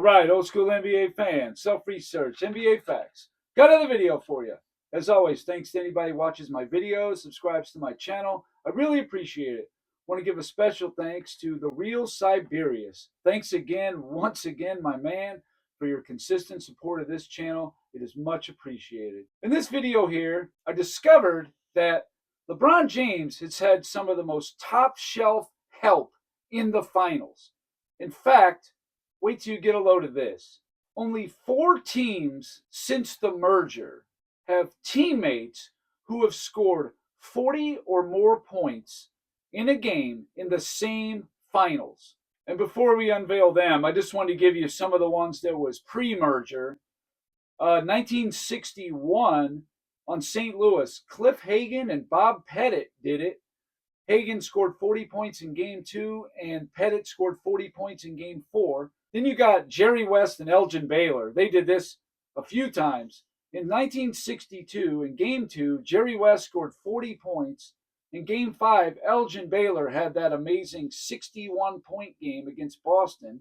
All right, old school NBA fans, self-research, NBA facts. Got another video for you. As always, thanks to anybody who watches my videos, subscribes to my channel. I really appreciate it. Want to give a special thanks to the real Siberius. Thanks again, once again, my man, for your consistent support of this channel. It is much appreciated. In this video here, I discovered that LeBron James has had some of the most top shelf help in the finals. In fact, wait till you get a load of this. Only 4 teams since the merger have teammates who have scored 40 or more points in a game in the same finals. And before we unveil them, I just wanted to give you some of the ones that was pre-merger. 1961 on St. Louis, Cliff Hagan and Bob Pettit did it. Hagan scored 40 points in game 2, and Pettit scored 40 points in game 4. Then you got Jerry West and Elgin Baylor. They did this a few times. In 1962, in game 2, Jerry West scored 40 points. In game 5, Elgin Baylor had that amazing 61-point game against Boston.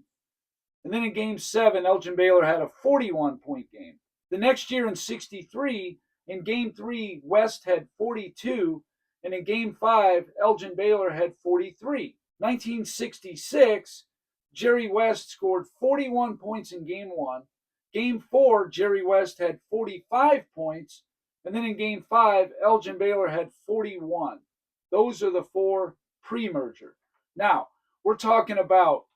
And then in game 7, Elgin Baylor had a 41-point game. The next year in 63, in game 3, West had 42. And in game 5, Elgin Baylor had 43. 1966, Jerry West scored 41 points in game 1. Game 4, Jerry West had 45 points. And then in game 5, Elgin Baylor had 41. Those are the 4 pre-merger. Now, we're talking about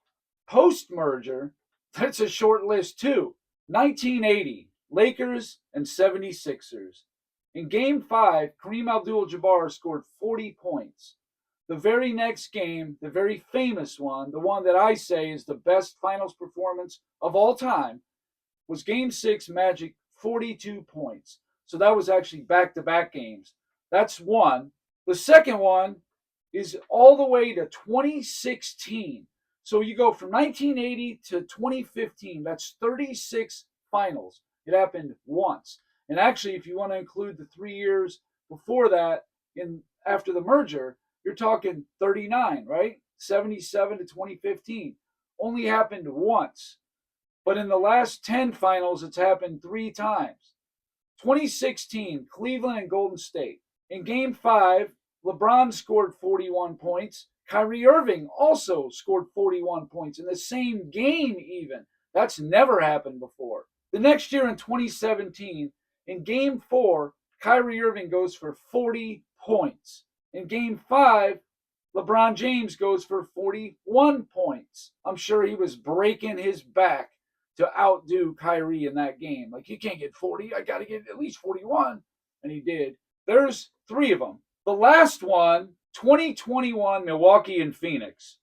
post-merger. That's a short list too. 1980, Lakers and 76ers. In game 5, Kareem Abdul-Jabbar scored 40 points. The very next game, the very famous one, the one that I say is the best finals performance of all time, was game 6, Magic, 42 points. So that was actually back-to-back games. That's one. The second one is all the way to 2016. So you go from 1980 to 2015. That's 36 finals. It happened once. And actually, if you want to include the 3 years before that, after the merger, you're talking 39, right? 77 to 2015. Only happened once. But in the last 10 finals, it's happened 3 times. 2016, Cleveland and Golden State. In game 5, LeBron scored 41 points. Kyrie Irving also scored 41 points in the same game even. That's never happened before. The next year in 2017, in game 4, Kyrie Irving goes for 40 points. In game 5, LeBron James goes for 41 points. I'm sure he was breaking his back to outdo Kyrie in that game. Like, you can't get 40, I got to get at least 41. And he did. There's 3 of them. The last one, 2021, Milwaukee and Phoenix.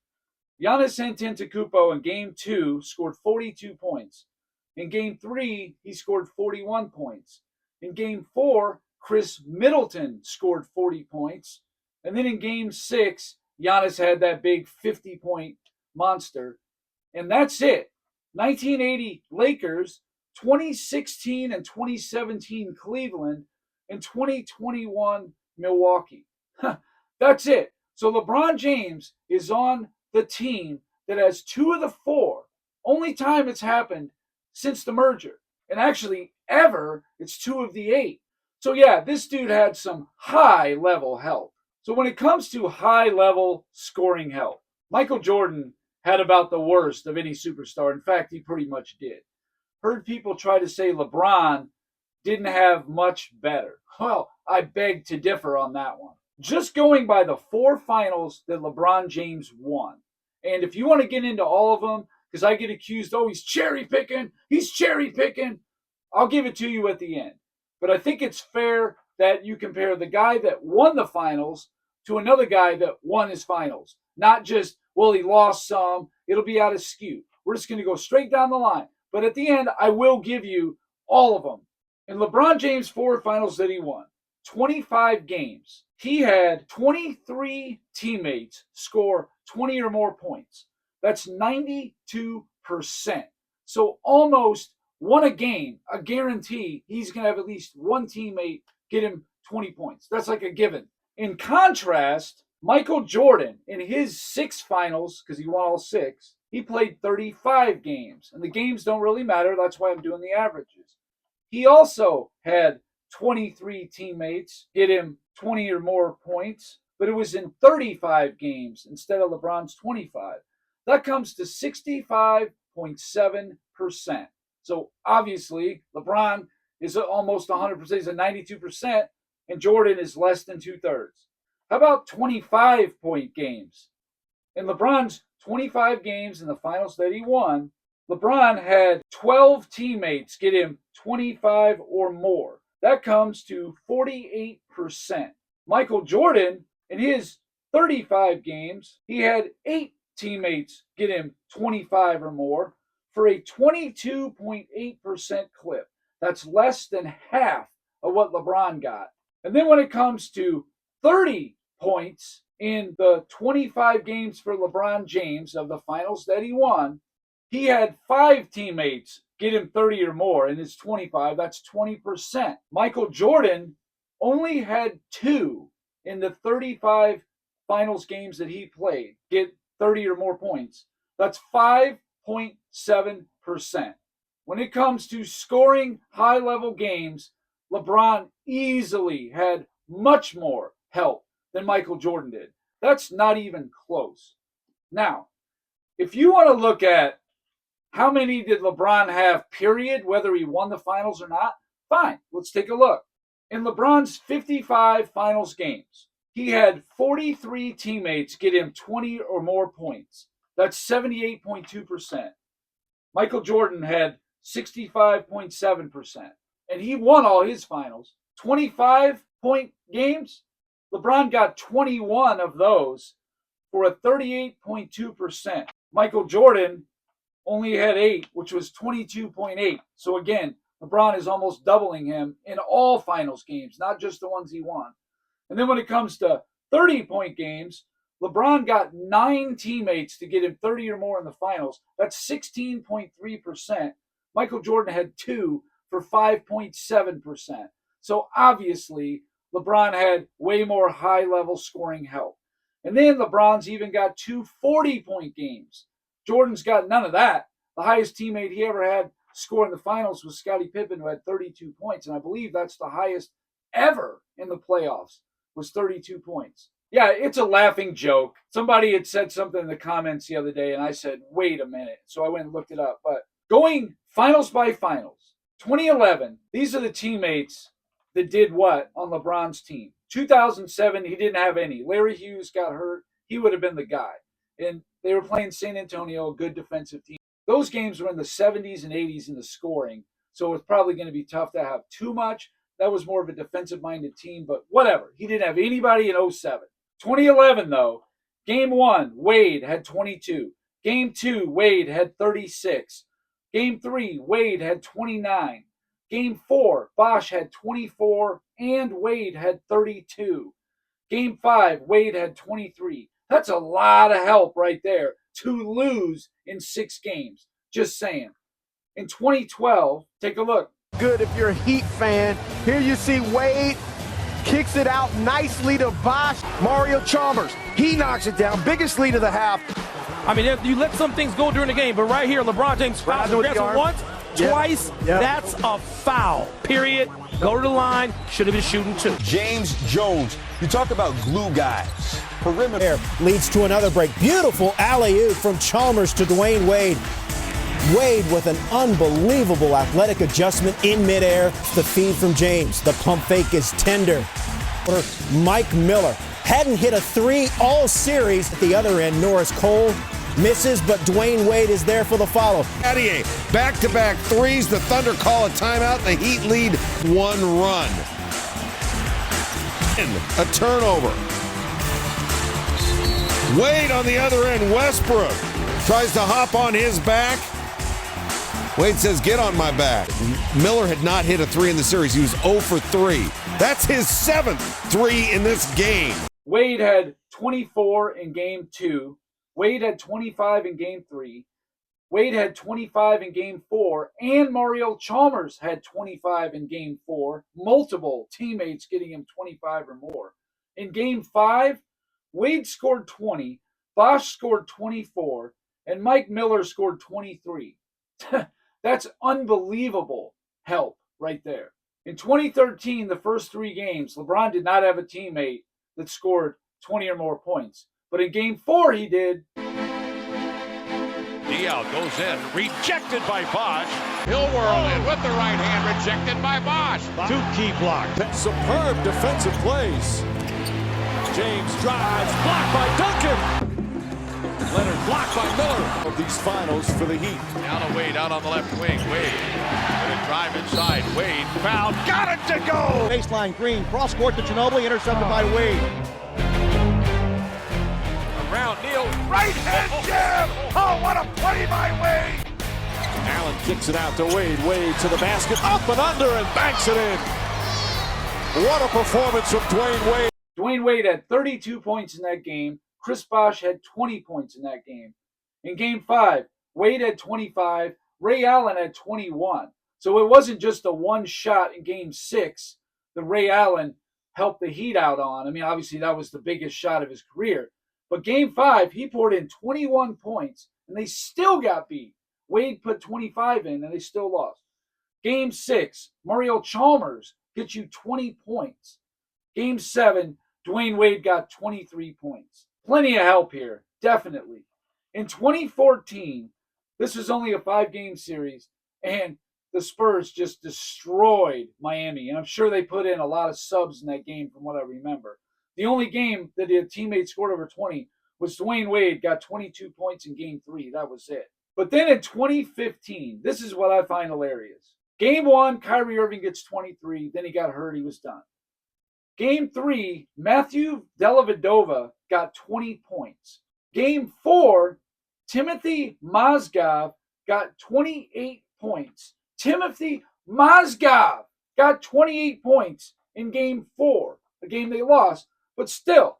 Giannis Antetokounmpo in game 2 scored 42 points. In game 3, he scored 41 points. In game 4, Chris Middleton scored 40 points. And then in game 6, Giannis had that big 50-point monster. And that's it. 1980 Lakers, 2016 and 2017 Cleveland, and 2021 Milwaukee. That's it. So LeBron James is on the team that has 2 of the 4. Only time it's happened since the merger. And actually, ever, it's 2 of the 8. So yeah, this dude had some high-level help. So when it comes to high-level scoring help, Michael Jordan had about the worst of any superstar. In fact, he pretty much did. Heard people try to say LeBron didn't have much better. Well, I beg to differ on that one. Just going by the 4 finals that LeBron James won. And if you want to get into all of them, because I get accused, oh, he's cherry picking. I'll give it to you at the end. But I think it's fair that you compare the guy that won the finals to another guy that won his finals. Not just, well, he lost some. It'll be out of skew. We're just going to go straight down the line. But at the end, I will give you all of them. In LeBron James' 4 finals that he won, 25 games, he had 23 teammates score 20 or more points. That's 92%. So almost won a game, a guarantee he's going to have at least one teammate get him 20 points. That's like a given. In contrast, Michael Jordan, in his 6 finals, because he won all 6, he played 35 games. And the games don't really matter. That's why I'm doing the averages. He also had 23 teammates get him 20 or more points, but it was in 35 games instead of LeBron's 25. That comes to 65.7%. So obviously, LeBron is almost 100%. He's at 92%, and Jordan is less than 2/3. How about 25-point games? In LeBron's 25 games in the finals that he won, LeBron had 12 teammates get him 25 or more. That comes to 48%. Michael Jordan, in his 35 games, he had 8 teammates get him 25 or more for a 22.8% clip. That's less than half of what LeBron got. And then when it comes to 30 points in the 25 games for LeBron James of the finals that he won, he had 5 teammates get him 30 or more in his 25. That's 20%. Michael Jordan only had 2 in the 35 finals games that he played get 30 or more points. That's 5.7%. When it comes to scoring high-level games, LeBron easily had much more help than Michael Jordan did. That's not even close. Now, if you want to look at how many did LeBron have, period, whether he won the finals or not, fine, let's take a look. In LeBron's 55 finals games, he had 43 teammates get him 20 or more points. That's 78.2%. Michael Jordan had 65.7%. And he won all his finals. 25-point games, LeBron got 21 of those for a 38.2%. Michael Jordan only had 8, which was 22.8. So again, LeBron is almost doubling him in all finals games, not just the ones he won. And then when it comes to 30-point games, LeBron got 9 teammates to get him 30 or more in the finals. That's 16.3%. Michael Jordan had 2 for 5.7%. So obviously, LeBron had way more high-level scoring help. And then LeBron's even got 2 40-point games. Jordan's got none of that. The highest teammate he ever had score in the finals was Scottie Pippen, who had 32 points. And I believe that's the highest ever in the playoffs, was 32 points. Yeah, it's a laughing joke. Somebody had said something in the comments the other day, and I said, wait a minute. So I went and looked it up. But going finals by finals, 2011, these are the teammates that did what on LeBron's team. 2007, he didn't have any. Larry Hughes got hurt. He would have been the guy. And they were playing San Antonio, a good defensive team. Those games were in the 70s and 80s in the scoring, so it was probably going to be tough to have too much. That was more of a defensive-minded team, but whatever. He didn't have anybody in 07. 2011, though, Game 1, Wade had 22. Game 2, Wade had 36. Game 3, Wade had 29. Game 4, Bosh had 24, and Wade had 32. Game 5, Wade had 23. That's a lot of help right there to lose in 6 games. Just saying. In 2012, take a look. Good if you're a Heat fan. Here you see Wade kicks it out nicely to Bosh. Mario Chalmers, he knocks it down. Biggest lead of the half. I mean, you let some things go during the game, but right here, LeBron James fouls once, twice. Yep. That's a foul, period. Go to the line. Should have been shooting 2. James Jones, you talk about glue guys. Perimeter. Leads to another break. Beautiful alley-oop from Chalmers to Dwayne Wade. Wade with an unbelievable athletic adjustment in midair. The feed from James. The pump fake is tender. Mike Miller hadn't hit a 3 all series. At the other end, Norris Cole misses, but Dwayne Wade is there for the follow. Back-to-back threes. The Thunder call a timeout. The Heat lead 1 run. A turnover. Wade on the other end. Westbrook tries to hop on his back. Wade says, get on my back. Miller had not hit a 3 in the series. He was 0 for 3. That's his 7th 3 in this game. Wade had 24 in Game 2. Wade had 25 in Game 3. Wade had 25 in Game 4. And Mario Chalmers had 25 in Game 4. Multiple teammates getting him 25 or more. In Game 5, Wade scored 20. Bosh scored 24. and Mike Miller scored 23. That's unbelievable help right there. In 2013, the first 3 games, LeBron did not have a teammate that scored 20 or more points. But in Game 4, he did. Dial goes in, rejected by Bosch. He'll whirl in with the right hand, rejected by Bosch. 2 key blocks. Superb defensive plays. James drives, blocked by Duncan. Leonard blocked by Miller. Of these finals for the Heat. Now to Wade out on the left wing. Wade gonna drive inside. Wade fouled, got it to go. Baseline Green, cross court to Ginobili, intercepted by Wade. Around Neal, right hand jam. Oh, what a play by Wade. Allen kicks it out to Wade. Wade to the basket, up and under, and banks it in. What a performance from Dwayne Wade. Dwayne Wade had 32 points in that game. Chris Bosh had 20 points in that game. In Game 5, Wade had 25. Ray Allen had 21. So it wasn't just a one shot in Game 6 that Ray Allen helped the Heat out on. I mean, obviously that was the biggest shot of his career. But Game 5, he poured in 21 points, and they still got beat. Wade put 25 in, and they still lost. Game 6, Mario Chalmers gets you 20 points. Game 7, Dwayne Wade got 23 points. Plenty of help here, definitely. In 2014, this was only a 5-game series, and the Spurs just destroyed Miami. And I'm sure they put in a lot of subs in that game from what I remember. The only game that a teammate scored over 20 was Dwayne Wade got 22 points in Game 3. That was it. But then in 2015, this is what I find hilarious. Game 1, Kyrie Irving gets 23. Then he got hurt. He was done. Game 3, Matthew Dellavedova got 20 points. Game 4, Timothy Mozgov got 28 points. Timothy Mozgov got 28 points in Game 4, a game they lost. But still,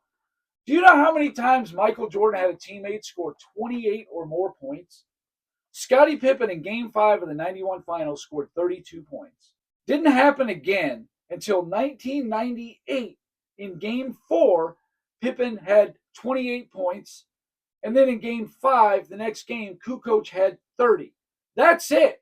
do you know how many times Michael Jordan had a teammate score 28 or more points? Scottie Pippen in Game 5 of the 91 Finals scored 32 points. Didn't happen again until 1998. In Game 4, Pippen had 28 points. And then in Game 5, the next game, Kukoc had 30. That's it.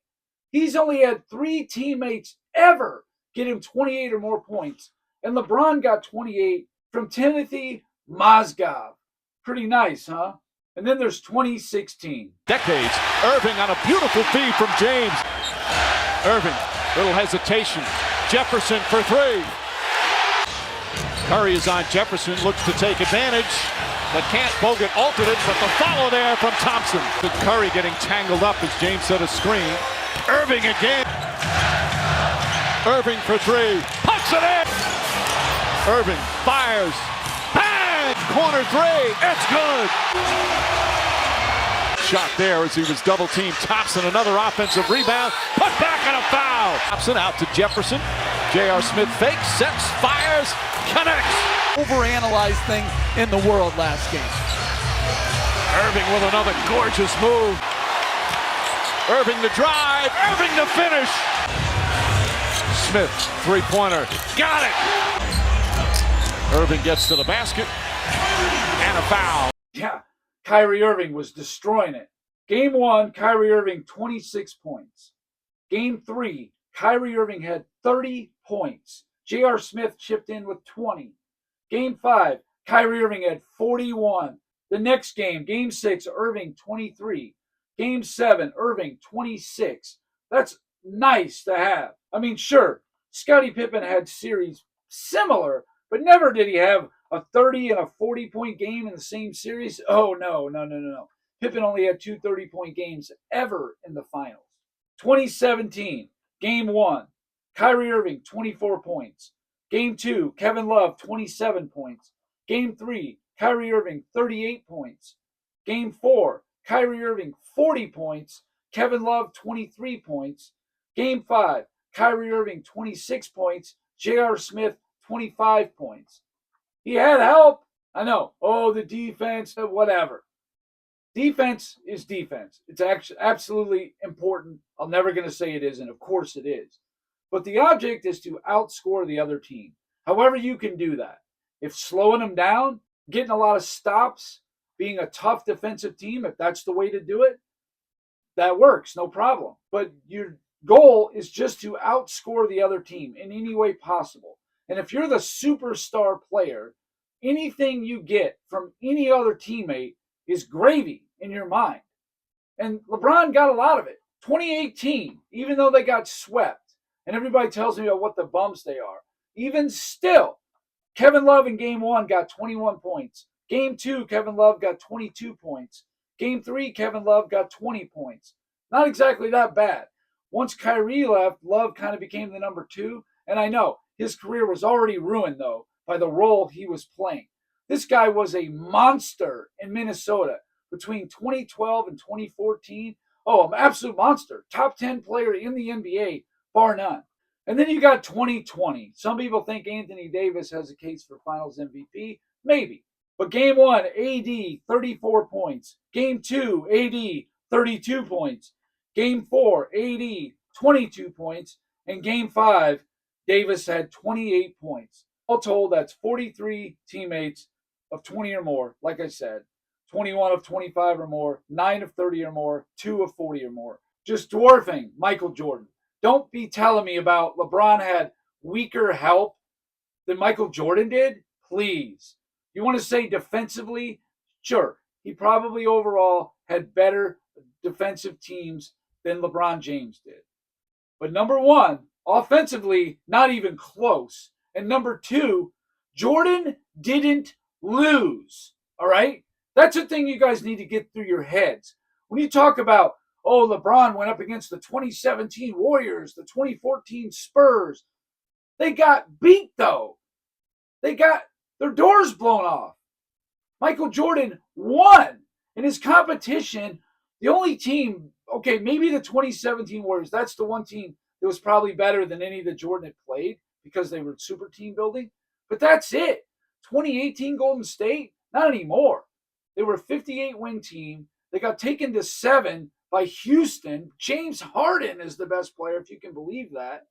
He's only had 3 teammates ever get him 28 or more points. And LeBron got 28 from Timothy Mozgov. Pretty nice, huh? And then there's 2016. Decades. Irving on a beautiful feed from James. Irving, little hesitation. Jefferson for 3. Curry is on Jefferson, looks to take advantage, but can't. Bogut altered it, but the follow there from Thompson. With Curry getting tangled up as James set a screen. Irving again. Irving for 3. Puts it in. Irving fires. Bang! Corner 3. It's good. Shot there as he was double-teamed. Thompson, another offensive rebound. Put back and a foul. Thompson out to Jefferson. J.R. Smith fakes, sets, fires, connects. Overanalyzed thing in the world last game. Irving with another gorgeous move. Irving to drive. Irving to finish. Smith, three-pointer. Got it. Irving gets to the basket. And a foul. Yeah, Kyrie Irving was destroying it. Game 1, Kyrie Irving, 26 points. Game 3, Kyrie Irving had 30 points. J.R. Smith chipped in with 20. Game 5, Kyrie Irving had 41. The next game, Game 6, Irving, 23. Game 7, Irving, 26. That's nice to have. I mean, sure, Scottie Pippen had series similar, but never did he have a 30 and a 40-point game in the same series. Oh, no. Pippen only had 2 30-point games ever in the finals. 2017, Game 1, Kyrie Irving, 24 points. Game 2, Kevin Love, 27 points. Game 3, Kyrie Irving, 38 points. Game 4, Kyrie Irving, 40 points. Kevin Love, 23 points. Game 5, Kyrie Irving, 26 points. J.R. Smith, 25 points. He had help. I know. Oh, the defense, whatever. Defense is defense. It's actually absolutely important. I'm never going to say it isn't. Of course it is. But the object is to outscore the other team. However you can do that. If slowing them down, getting a lot of stops, being a tough defensive team, if that's the way to do it, that works, no problem. But your goal is just to outscore the other team in any way possible. And if you're the superstar player, anything you get from any other teammate is gravy in your mind. And LeBron got a lot of it. 2018, even though they got swept, and everybody tells me about what the bums they are, even still, Kevin Love in game 1 got 21 points. Game 2, Kevin Love got 22 points. Game 3, Kevin Love got 20 points. Not exactly that bad. Once Kyrie left, Love kind of became the number 2. And I know his career was already ruined, though, by the role he was playing. This guy was a monster in Minnesota between 2012 and 2014. Oh, an absolute monster. Top 10 player in the NBA, bar none. And then you got 2020. Some people think Anthony Davis has a case for Finals MVP. Maybe. But game 1, AD, 34 points. Game 2, AD, 32 points. Game 4, AD, 22 points. And game 5, Davis had 28 points. All told, that's 43 teammates of 20 or more. Like I said, 21 of 25 or more, 9 of 30 or more, 2 of 40 or more. Just dwarfing Michael Jordan. Don't be telling me about LeBron had weaker help than Michael Jordan did. Please. You want to say defensively? Sure. He probably overall had better defensive teams than LeBron James did. But number 1, offensively, not even close. And number 2, Jordan didn't lose. All right? That's the thing you guys need to get through your heads. When you talk about, oh, LeBron went up against the 2017 Warriors, the 2014 Spurs, they got beat, though. They got their doors blown off. Michael Jordan won in his competition. The only team, okay, maybe the 2017 Warriors, that's the one team that was probably better than any that Jordan had played because they were super team building. But that's it. 2018 Golden State, not anymore. They were a 58-win team. They got taken to 7 by Houston. James Harden is the best player, if you can believe that.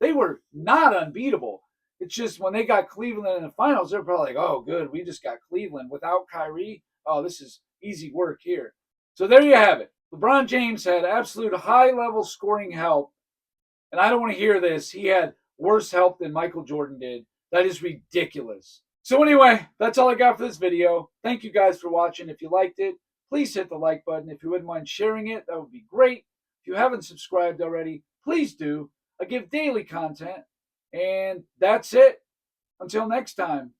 They were not unbeatable. It's just when they got Cleveland in the finals, they're probably like, oh, good, we just got Cleveland. Without Kyrie, oh, this is easy work here. So there you have it. LeBron James had absolute high-level scoring help. And I don't want to hear this. He had worse help than Michael Jordan did. That is ridiculous. So anyway, that's all I got for this video. Thank you guys for watching. If you liked it, please hit the like button. If you wouldn't mind sharing it, that would be great. If you haven't subscribed already, please do. I give daily content. And that's it. Until next time.